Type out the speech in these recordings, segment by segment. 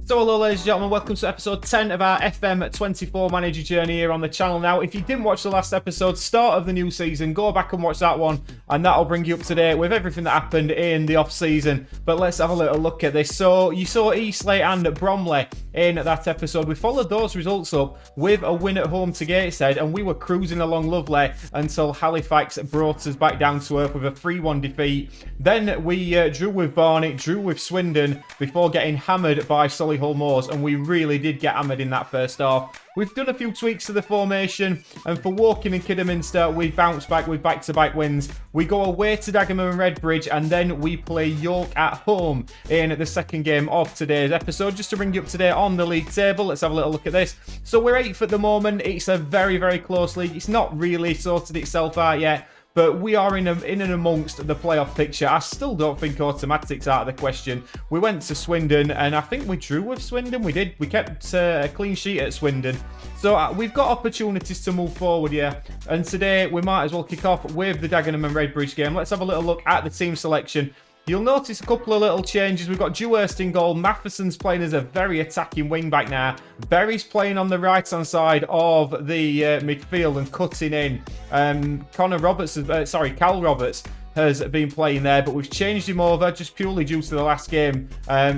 So hello ladies and gentlemen, welcome to episode 10 of our FM24 manager journey here on the channel. Now, if you didn't watch the last episode, start of the new season, go back and watch that one, and that'll bring you up to date with everything that happened in the off-season. But let's have a little look at this. So, you saw Eastleigh and Bromley in that episode. We followed those results up with a win at home to Gateshead, and we were cruising along lovely until Halifax brought us back down to earth with a 3-1 defeat. Then we drew with Barnet, drew with Swindon, before getting hammered by Solihull Moors, and we really did get hammered in that first half. We've done a few tweaks to the formation, and for Woking and Kidderminster, we bounced back with back-to-back wins. We go away to Dagenham and Redbridge, and then we play York at home in the second game of today's episode. Just to bring you up to date on the league table, let's have a little look at this. So we're 8th at the moment. It's a very, very close league. It's not really sorted itself out yet, but we are in and amongst the playoff picture. I still don't think automatics out of the question. We went to Swindon, and I think we drew with Swindon. We did. We kept a clean sheet at Swindon. So we've got opportunities to move forward here. And today, we might as well kick off with the Dagenham and Redbridge game. Let's have a little look at the team selection. You'll notice a couple of little changes. We've got Dewhurst in goal. Matheson's playing as a very attacking wing-back now. Berry's playing on the right-hand side of the midfield and cutting in. Cal Roberts has been playing there, but we've changed him over just purely due to the last game.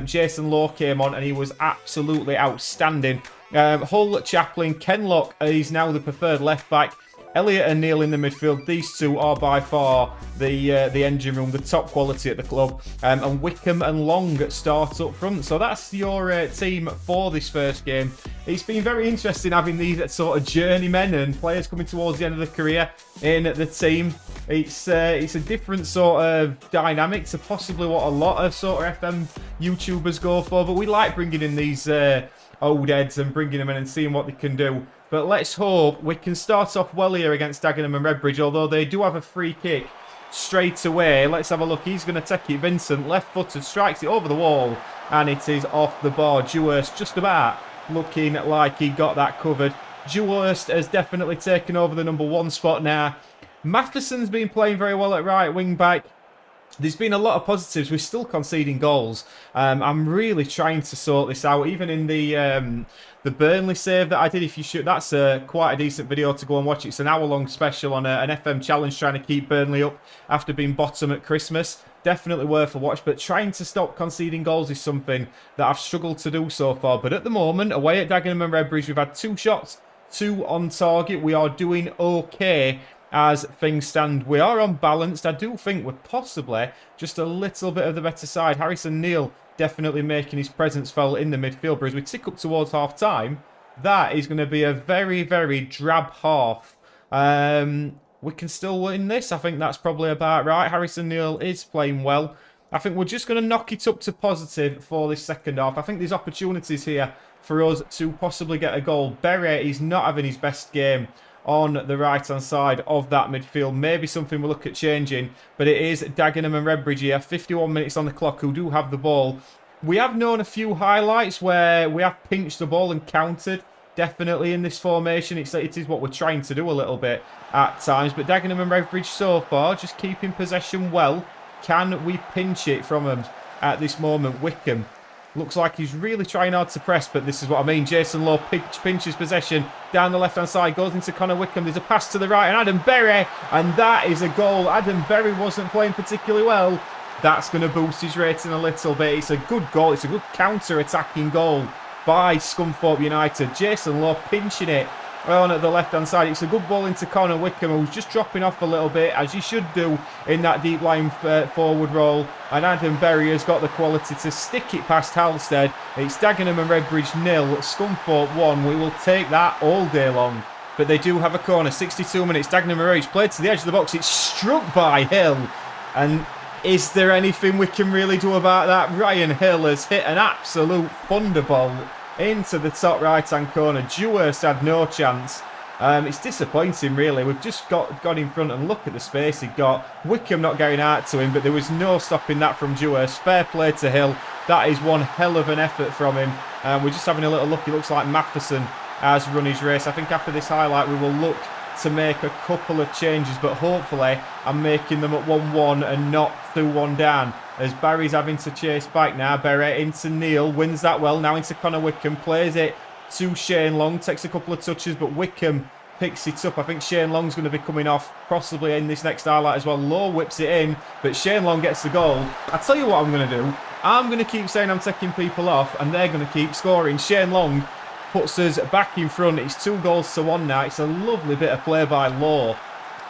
Jason Law came on, and he was absolutely outstanding. Hull, Chaplin, Kenlock is now the preferred left-back. Elliott and Neil in the midfield. These two are by far the engine room, the top quality at the club. And Wickham and Long start up front. So that's your team for this first game. It's been very interesting having these sort of journeymen and players coming towards the end of the career in the team. It's a different sort of dynamic to possibly what a lot of sort of FM YouTubers go for. But we like bringing in these old heads and bringing them in and seeing what they can do. But let's hope we can start off well here against Dagenham and Redbridge, although they do have a free kick straight away. Let's have a look. He's going to take it. Vincent, left-footed, strikes it over the wall, and it is off the bar. Dewhurst just about looking like he got that covered. Dewhurst has definitely taken over the number 1 spot now. Matheson's been playing very well at right wing-back. There's been a lot of positives. We're still conceding goals. I'm really trying to sort this out. Even in the Burnley save that I did, if you should, that's quite a decent video to go and watch. It's an hour-long special on an FM challenge trying to keep Burnley up after being bottom at Christmas. Definitely worth a watch, but trying to stop conceding goals is something that I've struggled to do so far. But at the moment, away at Dagenham and Redbridge, we've had 2 shots, 2 on target. We are doing okay as things stand. We are unbalanced. I do think we're possibly just a little bit of the better side. Harrison Neal definitely making his presence felt in the midfield. But as we tick up towards half-time, that is going to be a very, very drab half. We can still win this. I think that's probably about right. Harrison Neal is playing well. I think we're just going to knock it up to positive for this second half. I think there's opportunities here for us to possibly get a goal. Berry is not having his best game on the right-hand side of that midfield. Maybe something we'll look at changing, but it is Dagenham and Redbridge here. 51 minutes on the clock, who do have the ball. We have known a few highlights where we have pinched the ball and countered, definitely in this formation. It is what we're trying to do a little bit at times, but Dagenham and Redbridge so far just keeping possession well. Can we pinch it from them at this moment? Wickham looks like he's really trying hard to press, but this is what I mean. Jason Law pinches possession down the left-hand side, goes into Connor Wickham. There's a pass to the right, and Adam Berry, and that is a goal. Adam Berry wasn't playing particularly well. That's going to boost his rating a little bit. It's a good goal. It's a good counter-attacking goal by Scunthorpe United. Jason Law pinching it on at the left-hand side. It's a good ball into Connor Wickham, who's just dropping off a little bit, as you should do in that deep line forward role. And Adam Berry has got the quality to stick it past Halstead. It's Dagenham and Redbridge 0, Scunthorpe 1. We will take that all day long. But they do have a corner. 62 minutes. Dagenham and Redbridge played to the edge of the box. It's struck by Hill. And is there anything we can really do about that? Ryan Hill has hit an absolute thunderbolt into the top right-hand corner. Dewhurst had no chance. It's disappointing, really. We've just got in front, and look at the space he got. Wickham not getting out to him, but there was no stopping that from Dewhurst. Fair play to Hill. That is one hell of an effort from him. We're just having a little look. It looks like Matheson has run his race. I think after this highlight, we will look to make a couple of changes, but hopefully I'm making them at 1-1 and not 2-1 down. as Barry's having to chase back now. Berry into Neil, wins that well, now into Connor Wickham, plays it to Shane Long, takes a couple of touches, but Wickham picks it up. I think Shane Long's going to be coming off possibly in this next highlight as well. Lowe whips it in, but Shane Long gets the goal. I tell you what I'm going to do. I'm going to keep saying I'm taking people off, and they're going to keep scoring. Shane Long puts us back in front. It's 2-1 now. It's a lovely bit of play by Lowe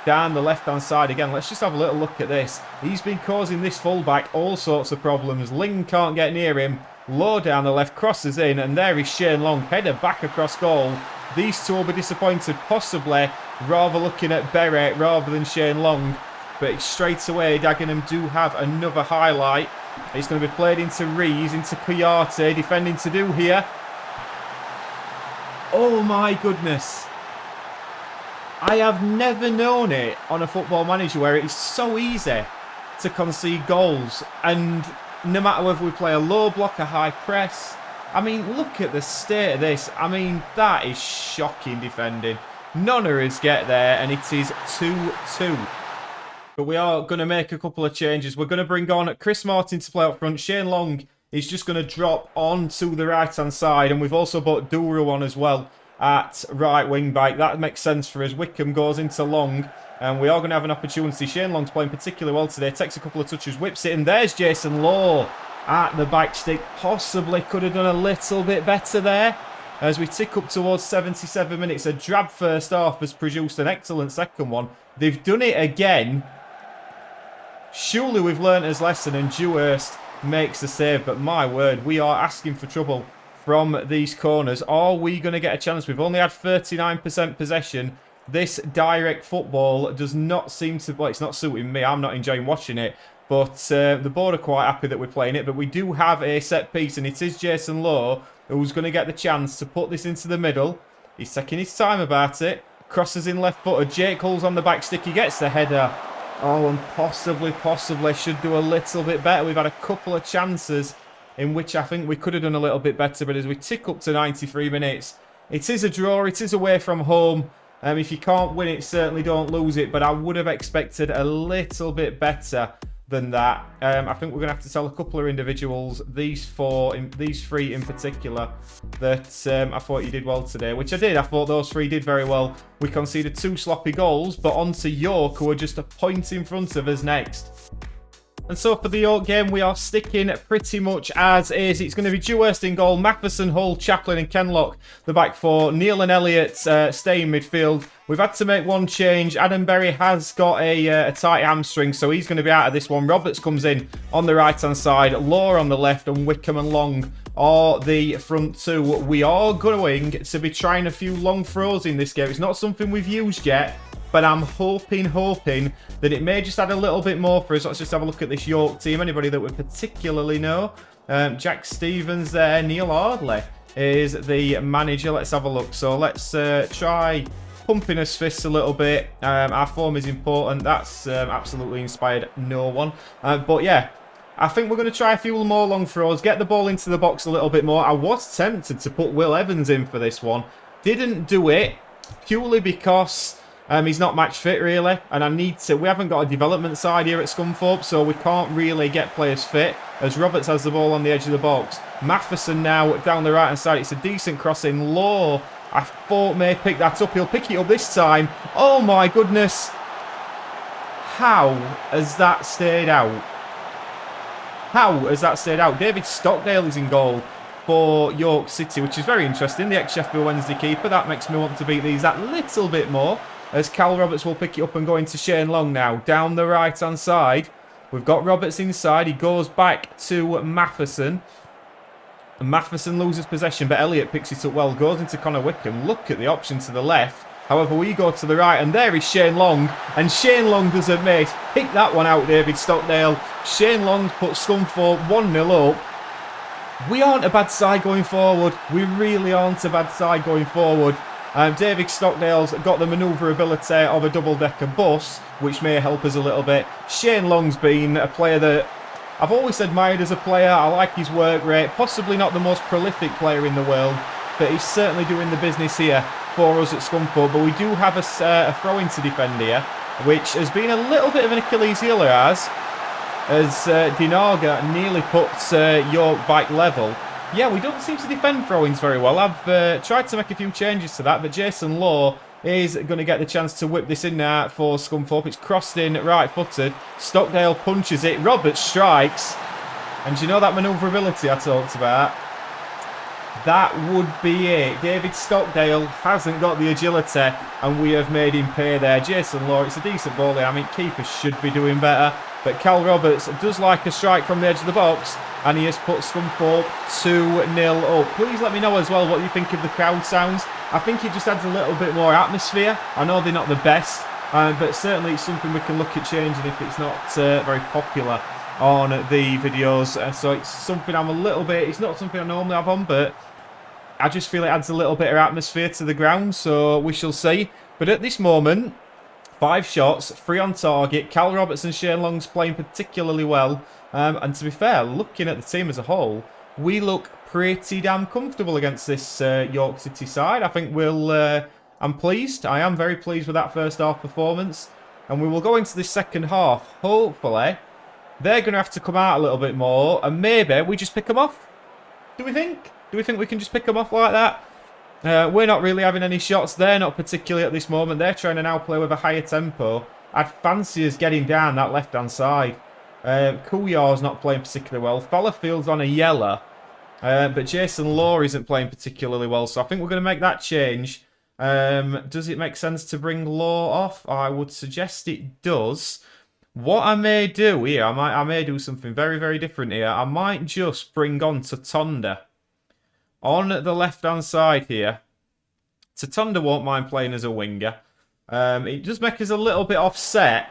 down the left-hand side again. Let's just have a little look at this. He's been causing this fullback all sorts of problems. Ling can't get near him. Low down the left, crosses in, and there is Shane Long, header back across goal. These two will be disappointed, possibly rather looking at Berry rather than Shane Long. But straight away, Dagenham do have another highlight. It's going to be played into Rees, into Kuyate, defending to do here. Oh my goodness. I have never known it on a Football Manager where it is so easy to concede goals. And no matter whether we play a low block, a high press. I mean, look at the state of this. I mean, that is shocking defending. None of us get there, and it is 2-2. But we are going to make a couple of changes. We're going to bring on Chris Martin to play up front. Shane Long is just going to drop on to the right-hand side, and we've also brought Duru on as well at right wing back. That makes sense for us. Wickham goes into Long, and we are going to have an opportunity. Shane Long's playing particularly well today. Takes a couple of touches, whips it, and there's Jason Lowe at the back stick. Possibly could have done a little bit better there. As we tick up towards 77 minutes, a drab first half has produced an excellent second one. They've done it again. Surely we've learnt his lesson, and Dewhurst makes the save. But my word, we are asking for trouble from these corners. Are we going to get a chance? We've only had 39% possession. This direct football does not seem to... Well, it's not suiting me. I'm not enjoying watching it. But the board are quite happy that we're playing it. But we do have a set piece, and it is Jason Lowe who's going to get the chance to put this into the middle. He's taking his time about it. Crosses in left footer. Jake Hull's on the back stick. He gets the header. Oh, and possibly should do a little bit better. We've had a couple of chances in which I think we could have done a little bit better. But as we tick up to 93 minutes, it is a draw. It is away from home. If you can't win it, certainly don't lose it. But I would have expected a little bit better than that. I think we're going to have to tell a couple of individuals, these three in particular, that I thought you did well today, which I did. I thought those three did very well. We conceded 2 sloppy goals, but on to York, who are just a point in front of us next. And so for the York game, we are sticking pretty much as is. It's going to be Dewhurst in goal, Matheson, Hull, Chaplin and Kenlock the back four. Neil and Elliott stay in midfield. We've had to make one change. Adam Berry has got a tight hamstring, so he's going to be out of this one. Roberts comes in on the right-hand side, Law on the left, and Wickham and Long are the front two. We are going to be trying a few long throws in this game. It's not something we've used yet, but I'm hoping that it may just add a little bit more for us. Let's just have a look at this York team. Anybody that we particularly know? Jack Stevens there. Neil Ardley is the manager. Let's have a look. So let's try pumping his fists a little bit. Our form is important. That's absolutely inspired no one. But yeah, I think we're going to try a few more long throws. Get the ball into the box a little bit more. I was tempted to put Will Evans in for this one. Didn't do it purely because... he's not match fit really, and I need to. We haven't got a development side here at Scunthorpe, so we can't really get players fit. As Roberts has the ball on the edge of the box, Matheson now down the right hand side. It's a decent crossing. Law, I thought may pick that up. He'll pick it up this time. Oh my goodness! How has that stayed out? How has that stayed out? David Stockdale is in goal for York City, which is very interesting. The ex-Sheffield Wednesday keeper. That makes me want to beat these that little bit more. As Cal Roberts will pick it up and go into Shane Long now. Down the right-hand side. We've got Roberts inside. He goes back to Matheson. And Matheson loses possession, but Elliott picks it up well. Goes into Connor Wickham. Look at the option to the left. However, we go to the right, and there is Shane Long. And Shane Long doesn't miss. Pick that one out, David Stockdale. Shane Long puts Scunthorpe 1-0 up. We aren't a bad side going forward. We really aren't a bad side going forward. David Stockdale's got the manoeuvrability of a double-decker bus, which may help us a little bit. Shane Long's been a player that I've always admired as a player. I like his work rate. Possibly not the most prolific player in the world, but he's certainly doing the business here for us at Scunthorpe. But we do have a throw-in to defend here, which has been a little bit of an Achilles heel as. as Dinaga nearly puts York back level. Yeah, we don't seem to defend throw-ins very well. I've tried to make a few changes to that, but Jason Law is going to get the chance to whip this in now for Scunthorpe. It's crossed in right-footed. Stockdale punches it. Roberts strikes. And you know that manoeuvrability I talked about? That would be it. David Stockdale hasn't got the agility, and we have made him pay there. Jason Law, it's a decent ball there. I mean, keepers should be doing better. But Cal Roberts does like a strike from the edge of the box, and he has put Scunthorpe 2-0 up. Please let me know as well what you think of the crowd sounds. I think it just adds a little bit more atmosphere. I know they're not the best, but certainly it's something we can look at changing if it's not very popular on the videos. So it's something I'm a little bit... It's not something I normally have on, but I just feel it adds a little bit of atmosphere to the ground, so we shall see. But at this moment, 5 shots, 3 on target. Cal Roberts and Shane Long's playing particularly well. And to be fair, looking at the team as a whole, we look pretty damn comfortable against this York City side. I think I'm pleased. I am very pleased with that first half performance. And we will go into this second half. Hopefully, they're going to have to come out a little bit more. And maybe we just pick them off. Do we think? Do we think we can just pick them off like that? We're not really having any shots. They're not particularly at this moment. They're trying to now play with a higher tempo. I'd fancy us getting down that left-hand side. Kouillard's not playing particularly well. Fallowfield's on a yellow. But Jason Law isn't playing particularly well. So I think we're going to make that change. Does it make sense to bring Law off? I would suggest it does. What I may do here, I may do something very, very different here. I might just bring on Tatonda on the left-hand side here. Tatonda won't mind playing as a winger. It does make us a little bit offset,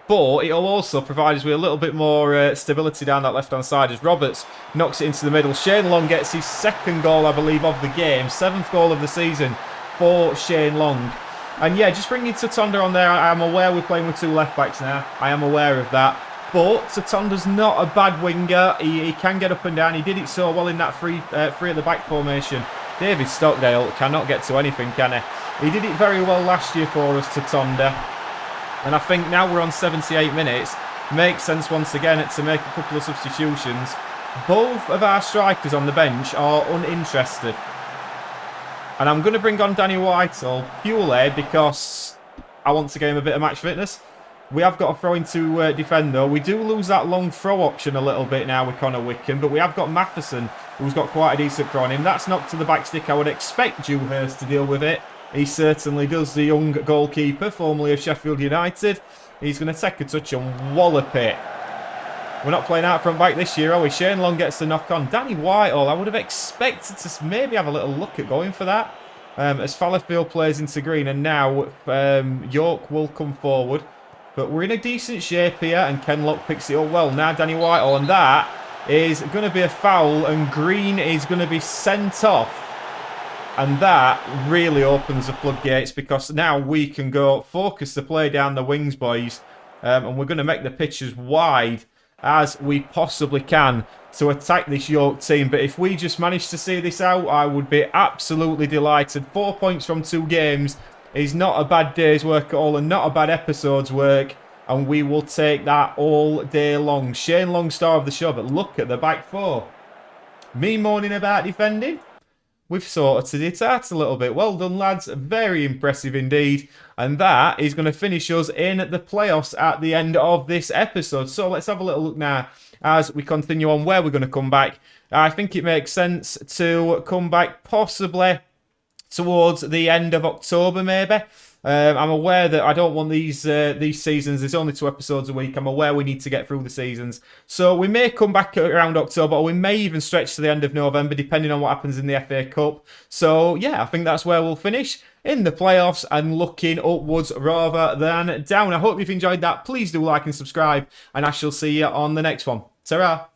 but it'll also provide us with a little bit more stability down that left-hand side as Roberts knocks it into the middle. Shane Long gets his 2nd goal, I believe, of the game. 7th goal of the season for Shane Long. And yeah, just bringing Tatonda on there. I am aware we're playing with 2 left-backs now. I am aware of that. But Tatonda's not a bad winger. He can get up and down. He did it so well in that free at the back formation. David Stockdale cannot get to anything, can he? He did it very well last year for us, Tatonda. And I think now we're on 78 minutes. Makes sense once again to make a couple of substitutions. Both of our strikers on the bench are uninterested. And I'm going to bring on Danny Whitehall purely because I want to give him a bit of match fitness. We have got a throw into defend though. We do lose that long throw option a little bit now with Connor Wickham, but we have got Matheson, who's got quite a decent throw on him. That's knocked to the back stick. I would expect Dewhurst to deal with it. He certainly does, the young goalkeeper, formerly of Sheffield United. He's going to take a touch and wallop it. We're not playing out front back this year, are we? Shane Long gets the knock on. Danny Whitehall, I would have expected to maybe have a little look at going for that. As Fallowfield plays into green, and now York will come forward. But we're in a decent shape here, and Kenlock picks it up well. Now Danny Whitehall, and that is going to be a foul, and Green is going to be sent off. And that really opens the floodgates, because now we can go focus the play down the wings, boys. And we're going to make the pitch as wide as we possibly can to attack this York team. But if we just manage to see this out, I would be absolutely delighted. 4 points from 2 games is not a bad day's work at all, and not a bad episode's work. And we will take that all day long. Shane Long, star of the show, but look at the back 4. Me moaning about defending? We've sorted it out a little bit. Well done, lads. Very impressive indeed. And that is going to finish us in the playoffs at the end of this episode. So let's have a little look now as we continue on where we're going to come back. I think it makes sense to come back possibly towards the end of October, maybe. I'm aware that I don't want these seasons. There's only 2 episodes a week. I'm aware we need to get through the seasons. So we may come back around October, or we may even stretch to the end of November, depending on what happens in the FA Cup. So, yeah, I think that's where we'll finish in the playoffs and looking upwards rather than down. I hope you've enjoyed that. Please do like and subscribe, and I shall see you on the next one. Ta-ra!